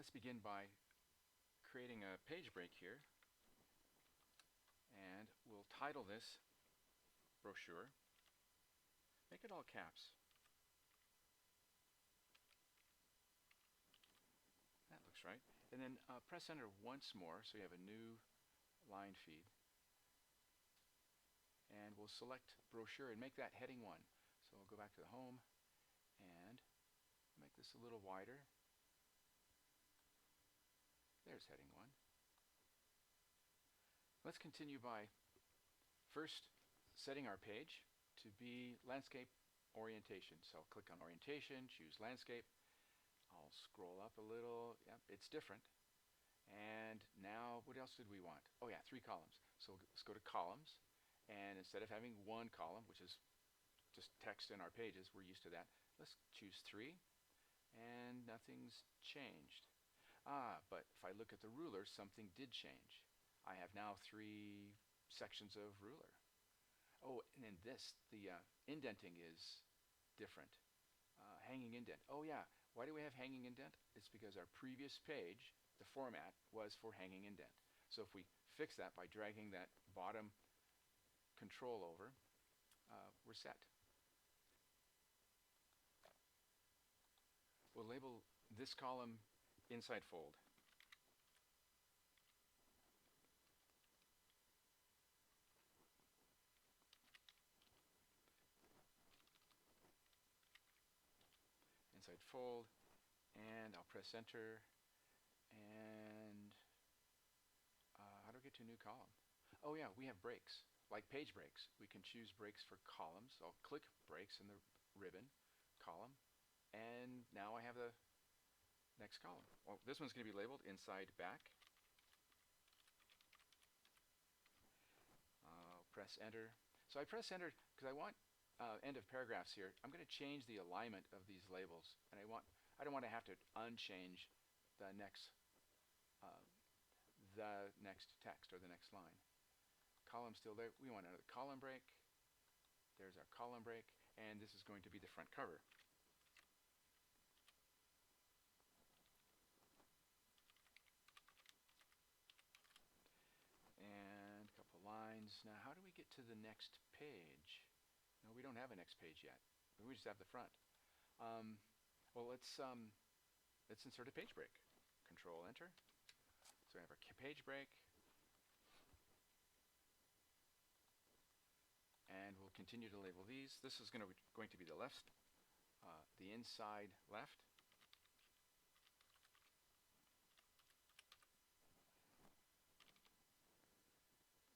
Let's begin by creating a page break here, and we'll title this brochure. Make it all caps. That looks right. And then press enter once more so you have a new line feed. And we'll select brochure and make that heading 1. So we'll go back to the home and make this a little wider. There's heading 1. Let's continue by first setting our page to be landscape orientation. So I'll click on orientation, choose landscape. I'll scroll up a little. Yep, it's different. And now, what else did we want? Oh yeah, 3 columns. So let's go to columns. And instead of having 1 column, which is just text in our pages, we're used to that. Let's choose 3. And nothing's changed. But if I look at the ruler, something did change. I have now 3 sections of ruler. Oh, and then this, the indenting is different. Hanging indent. Oh yeah, why do we have hanging indent? It's because our previous page, the format, was for hanging indent. So if we fix that by dragging that bottom control over, we're set. We'll label this column inside fold. Inside fold, and I'll press enter, and how do I get to a new column? Oh yeah, we have breaks, like page breaks. We can choose breaks for columns. I'll click breaks in the ribbon, column, and now I have the next column. Well, this one's going to be labeled inside back. I'll press enter. So I press enter because I want end of paragraphs here. I'm going to change the alignment of these labels, and I don't want to have to unchange the next text or the next line. Column still there. We want another column break. There's our column break, and this is going to be the front cover. And a couple lines. Now, how do we get to the next page? No, we don't have a next page yet. We just have the front. Well, let's insert a page break. Control Enter. So we have our page break, and we'll continue to label these. This is going to be the left, the inside left.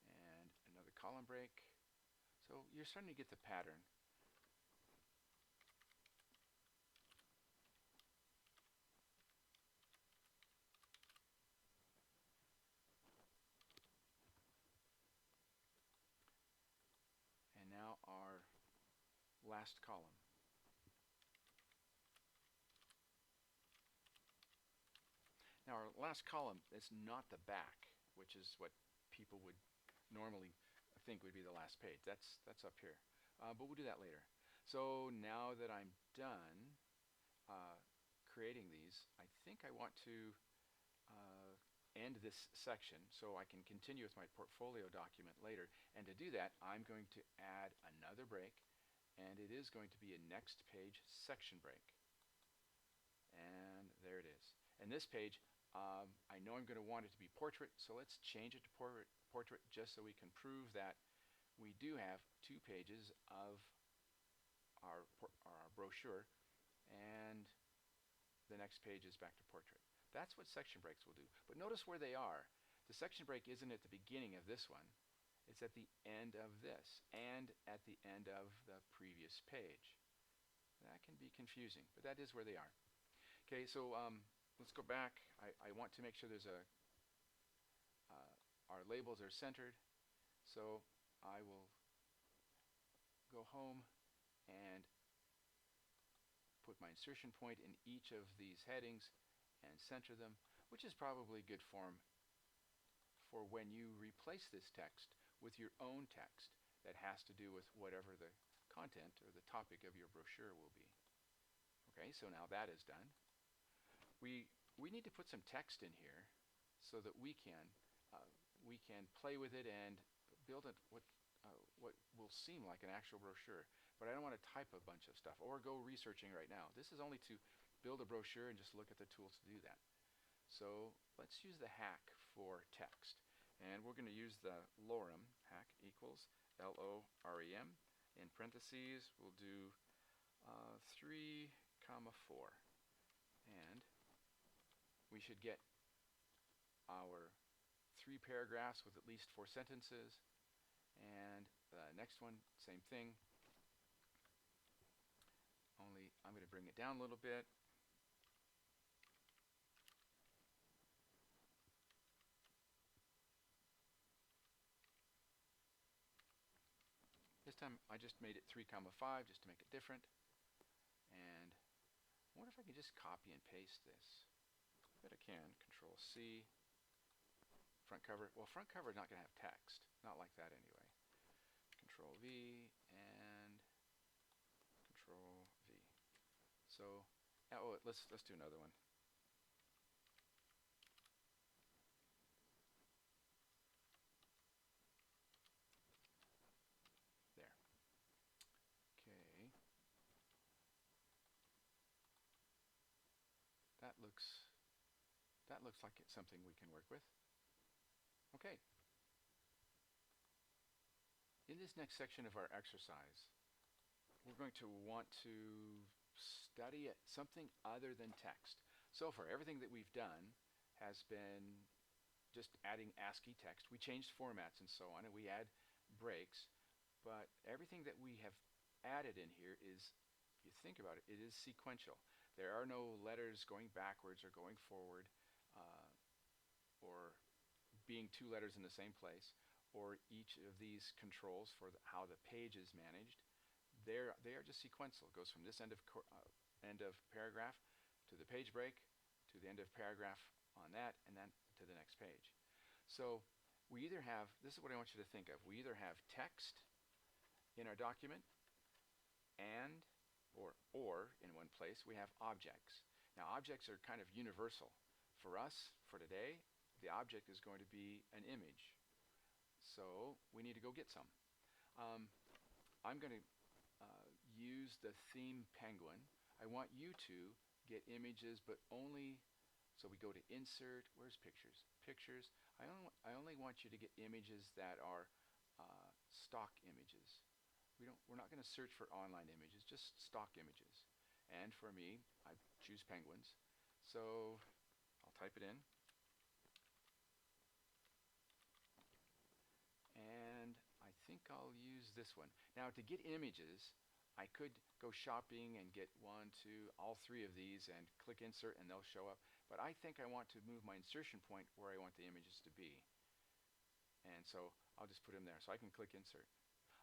And another column break. So you're starting to get the pattern. And now our last column. Now our last column is not the back, which is what people would normally think would be the last page. That's up here. But we'll do that later. So now that I'm done creating these, I think I want to end this section so I can continue with my portfolio document later. And to do that, I'm going to add another break, and it is going to be a next page section break. And there it is. And this page, I know I'm going to want it to be portrait, so let's change it to portrait just so we can prove that we do have 2 pages of our brochure, and the next page is back to portrait. That's what section breaks will do. But notice where they are. The section break isn't at the beginning of this one. It's at the end of this, and at the end of the previous page. That can be confusing, but that is where they are. Okay, so let's go back. I want to make sure there's our labels are centered. So I will go home and put my insertion point in each of these headings and center them, which is probably good form for when you replace this text with your own text that has to do with whatever the content or the topic of your brochure will be. Okay, so now that is done. We we need to put some text in here so that we can play with it and build what will seem like an actual brochure. But I don't want to type a bunch of stuff or go researching right now. This is only to build a brochure and just look at the tools to do that. So let's use the hack for text. And we're going to use the lorem, hack equals LOREM. In parentheses, we'll do 3, 4. And we should get our 3 paragraphs with at least 4 sentences. And the next one, same thing. Only I'm going to bring it down a little bit. This time I just made it 3, 5 just to make it different. And I wonder if I can just copy and paste this. I bet I can. Control C. Front cover. Well, front cover is not going to have text. Not like that anyway. Control V and Control V. So, oh, let's do another one. There. Okay. That looks like it's something we can work with. Okay. In this next section of our exercise, we're going to want to study something other than text. So far, everything that we've done has been just adding ASCII text. We changed formats and so on, and we add breaks. But everything that we have added in here is, if you think about it, it is sequential. There are no letters going backwards or going forward, or being 2 letters in the same place, or each of these controls for how the page is managed. They are just sequential. It goes from this end of paragraph to the page break to the end of paragraph on that, and then to the next page. So we either have, this is what I want you to think of, we either have text in our document and or in one place we have objects. Now objects are kind of universal. For us, for today, the object is going to be an image. So we need to go get some. I'm going to use the theme penguin. I want you to get images, but only, so we go to insert, where's pictures? Pictures. I only want you to get images that are stock images. We're not going to search for online images, just stock images. And for me, I choose penguins. So I'll type it in. And I think I'll use this one. Now to get images, I could go shopping and get 1, 2, all 3 of these and click insert and they'll show up. But I think I want to move my insertion point where I want the images to be. And so I'll just put them there. So I can click insert.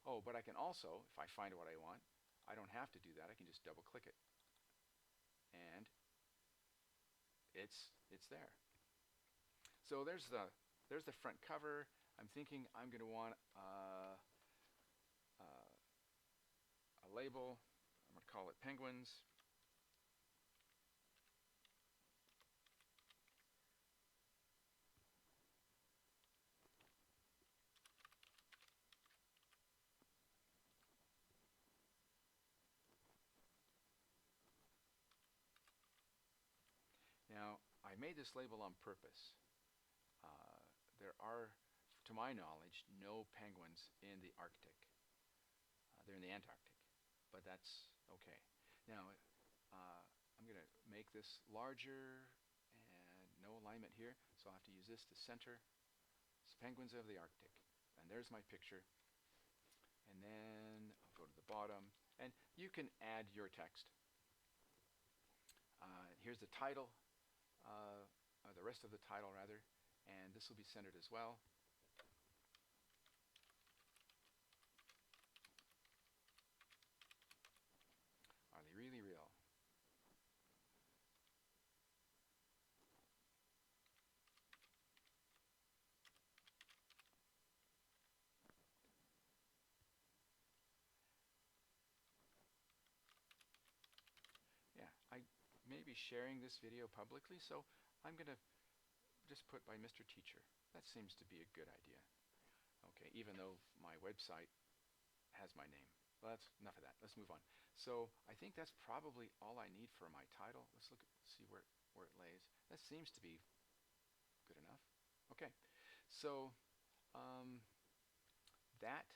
Oh, but I can also, if I find what I want, I don't have to do that. I can just double click it. And it's there. So there's the front cover. I'm thinking I'm going to want a label. I'm going to call it penguins. Now, I made this label on purpose. There are, to my knowledge, no penguins in the Arctic. They're in the Antarctic, but that's okay. Now, I'm going to make this larger and no alignment here, so I'll have to use this to center. It's penguins of the Arctic. And there's my picture. And then I'll go to the bottom, and you can add your text. Here's the title, or the rest of the title rather, and this will be centered as well. Are they really real? Yeah, I may be sharing this video publicly, so I'm going to just put by Mr. Teacher. That seems to be a good idea. Okay, even though my website has my name. Well, that's enough of that. Let's move on. So I think that's probably all I need for my title. Let's look at see where it lays. That seems to be good enough. Okay, so um, that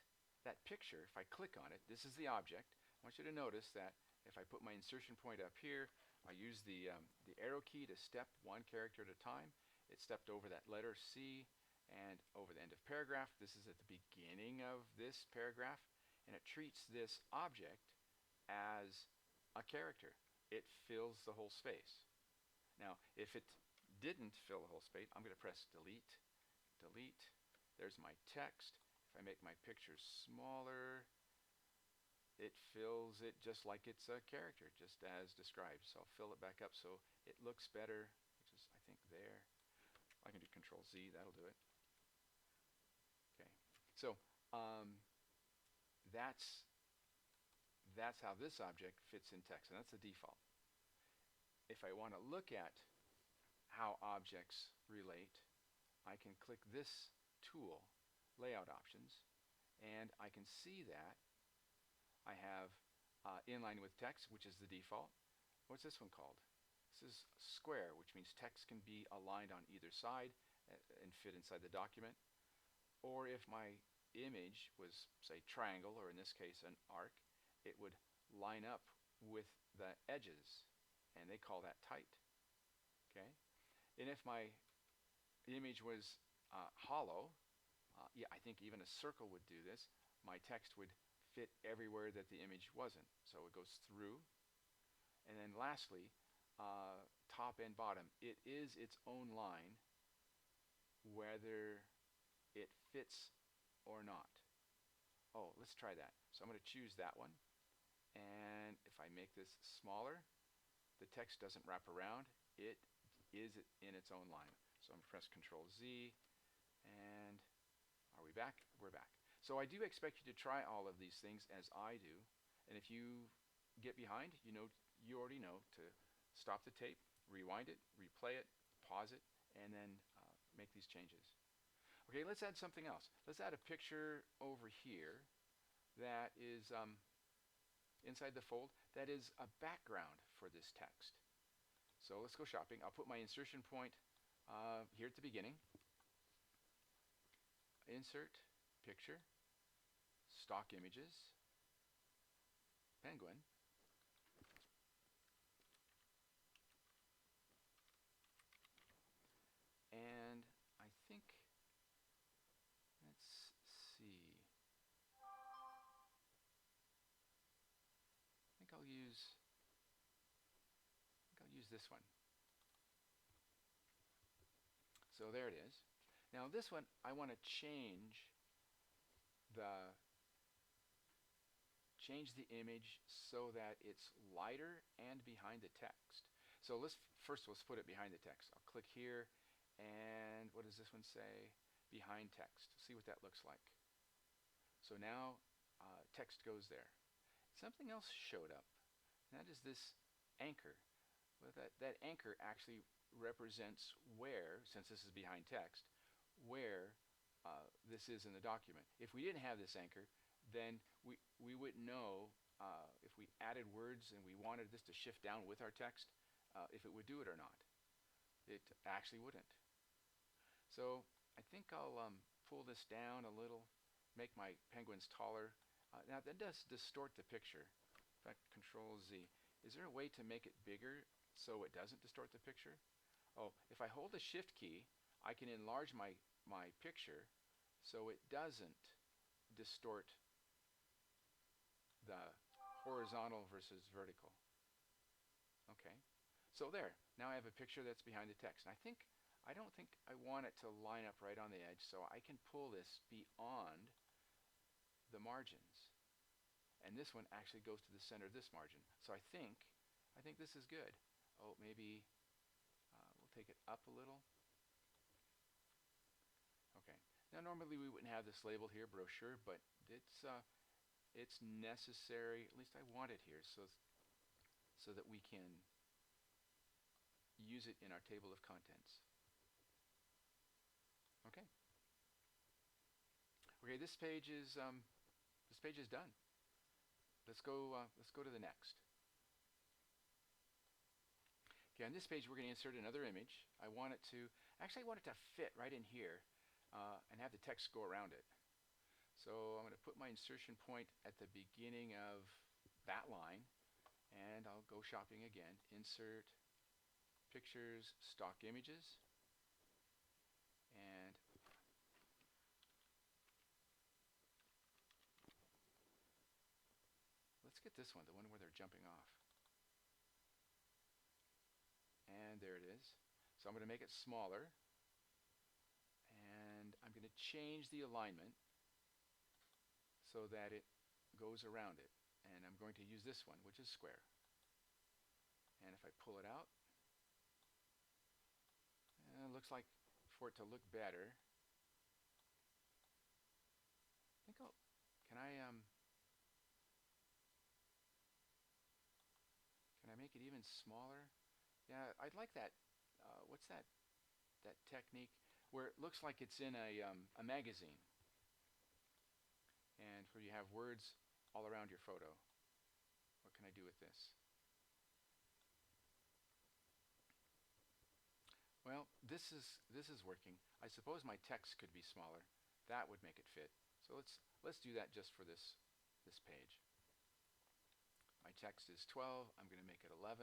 picture, if I click on it, this is the object. I want you to notice that if I put my insertion point up here, I use the arrow key to step one character at a time. It stepped over that letter C and over the end of paragraph. This is at the beginning of this paragraph, and it treats this object as a character. It fills the whole space. Now, if it didn't fill the whole space, I'm going to press delete, delete. There's my text. If I make my picture smaller, it fills it just like it's a character, just as described. So I'll fill it back up so it looks better, which is, I think, there. I can do Control Z, that'll do it. Okay, so that's how this object fits in text, and that's the default. If I want to look at how objects relate, I can click this tool, Layout Options, and I can see that I have inline with text, which is the default. What's this one called? This is square, which means text can be aligned on either side and fit inside the document. Or if my image was, say, triangle, or in this case an arc, it would line up with the edges, and they call that tight. Okay? And if my image was hollow, yeah, I think even a circle would do this. My text would fit everywhere that the image wasn't. So it goes through. And then lastly, top and bottom, it is its own line whether it fits or not. Oh, let's try that. So I'm going to choose that one. And if I make this smaller, the text doesn't wrap around. It is in its own line. So I'm going to press Control Z, and are we back? We're back. So I do expect you to try all of these things as I do. And if you get behind, you already know to stop the tape, rewind it, replay it, pause it, and then make these changes. Okay, let's add something else. Let's add a picture over here that is inside the fold, that is a background for this text. So let's go shopping. I'll put my insertion point here at the beginning. Insert, picture, stock images, penguin. And I think, let's see. I think I'll use this one. So there it is. Now this one, I want to change the image so that it's lighter and behind the text. So let's put it behind the text. I'll click here, and what does this one say? Behind text. See what that looks like. So now text goes there. Something else showed up, and that is this anchor. Well, that anchor actually represents where, since this is behind text, where this is in the document. If we didn't have this anchor, then we wouldn't know if we added words and we wanted this to shift down with our text, if it would do it or not. It actually wouldn't. So I think I'll pull this down a little, make my penguins taller. Now that does distort the picture. In fact, Control Z. Is there a way to make it bigger so it doesn't distort the picture? Oh, if I hold the Shift key, I can enlarge my picture so it doesn't distort the horizontal versus vertical. Okay, so there. Now I have a picture that's behind the text. And I don't think I want it to line up right on the edge, so I can pull this beyond the margins. And this one actually goes to the center of this margin. So I think this is good. Oh, maybe we'll take it up a little. Okay. Now normally we wouldn't have this label here, brochure, but it's necessary. At least I want it here so that we can use use it in our table of contents. Okay. Okay, this page is done. Let's go to the next. Okay, on this page we're going to insert another image. I want it to fit right in here and have the text go around it. So I'm going to put my insertion point at the beginning of that line, and I'll go shopping again. Insert, pictures, stock images, and let's get this one, the one where they're jumping off. And there it is. So I'm going to make it smaller, and I'm going to change the alignment so that it goes around it. And I'm going to use this one, which is square. And if I pull it out, it looks like for it to look better, I think can I make it even smaller? Yeah, I'd like that. What's that technique where it looks like it's in a magazine, and where you have words all around your photo. What can I do with this? Well, this is working. I suppose my text could be smaller. That would make it fit. So let's do that just for this page. My text is 12. I'm going to make it 11.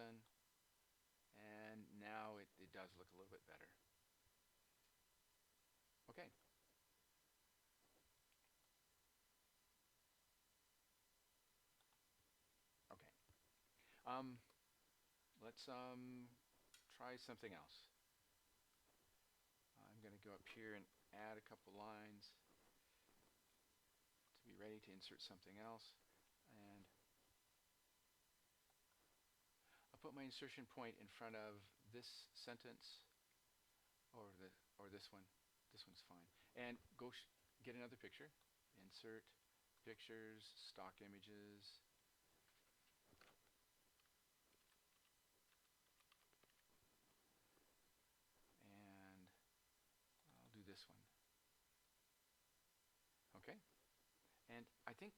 And now it does look a little bit better. Okay. Okay. Let's try something else. I'm going to go up here and add a couple lines to be ready to insert something else. And I'll put my insertion point in front of this sentence or this one. This one's fine. And go get another picture. Insert, pictures, stock images. And I'll do this one. Okay. And I think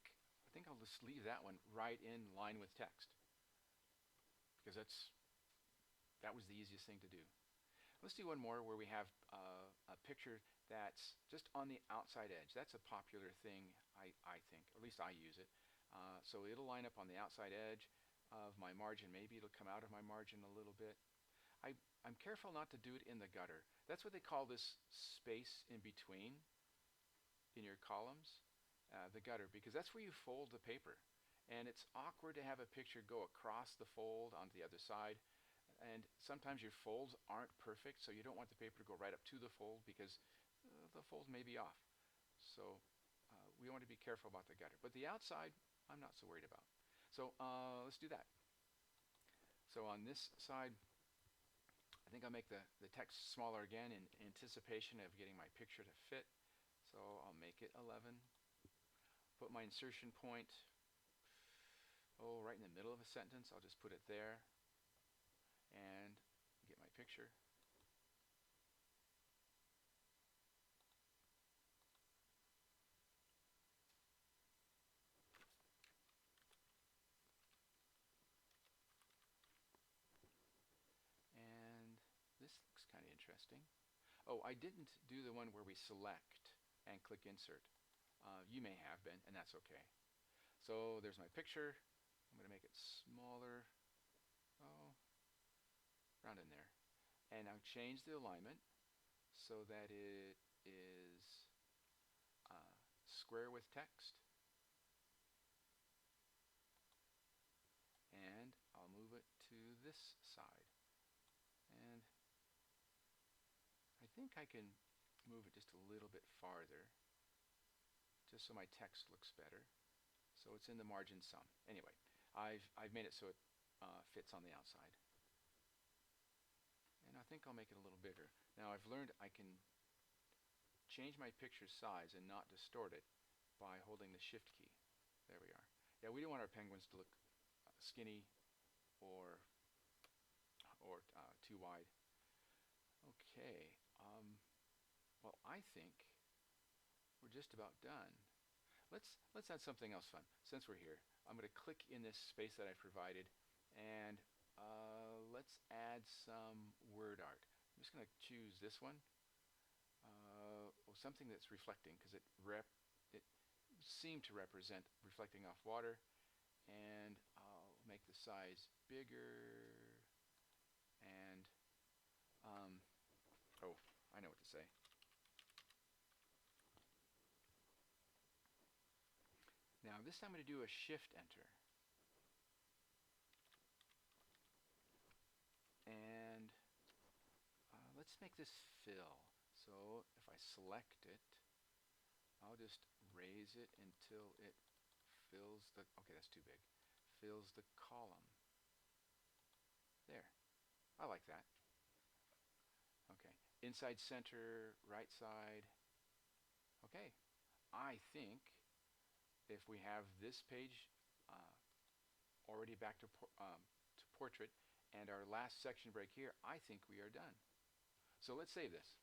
I'll just leave that one right in line with text, because that was the easiest thing to do. Let's do one more where we have a picture that's just on the outside edge. That's a popular thing, I think. At least I use it. So it'll line up on the outside edge of my margin. Maybe it'll come out of my margin a little bit. I'm careful not to do it in the gutter. That's what they call this space in between in your columns, the gutter, because that's where you fold the paper. And it's awkward to have a picture go across the fold onto the other side. And sometimes your folds aren't perfect, so you don't want the paper to go right up to the fold because the folds may be off. So we want to be careful about the gutter. But the outside, I'm not so worried about. So let's do that. So on this side, I think I'll make the text smaller again in anticipation of getting my picture to fit. So I'll make it 11. Put my insertion point, right in the middle of a sentence. I'll just put it there. And get my picture. And this looks kind of interesting. Oh, I didn't do the one where we select and click insert. You may have been, and that's okay. So there's my picture. I'm going to make it smaller. Around in there. And I'll change the alignment so that it is square with text. And I'll move it to this side. And I think I can move it just a little bit farther, just so my text looks better. So it's in the margin some. Anyway, I've made it so it fits on the outside. And I think I'll make it a little bigger. Now I've learned I can change my picture size and not distort it by holding the shift key. There we are. Yeah, we don't want our penguins to look skinny or too wide. Okay. Well, I think we're just about done. Let's add something else fun. Since we're here, I'm going to click in this space that I've provided, and let's add some word art. I'm just going to choose this one, something that's reflecting, because it seemed to represent reflecting off water, and I'll make the size bigger, and oh, I know what to say. Now this time I'm going to do a shift enter. And let's make this fill. So if I select it, I'll just raise it until it fills the, okay, that's too big, fills the column. There. I like that. Okay. Inside center, right side. Okay. I think if we have this page already back to portrait and our last section break here, I think we are done. So let's save this.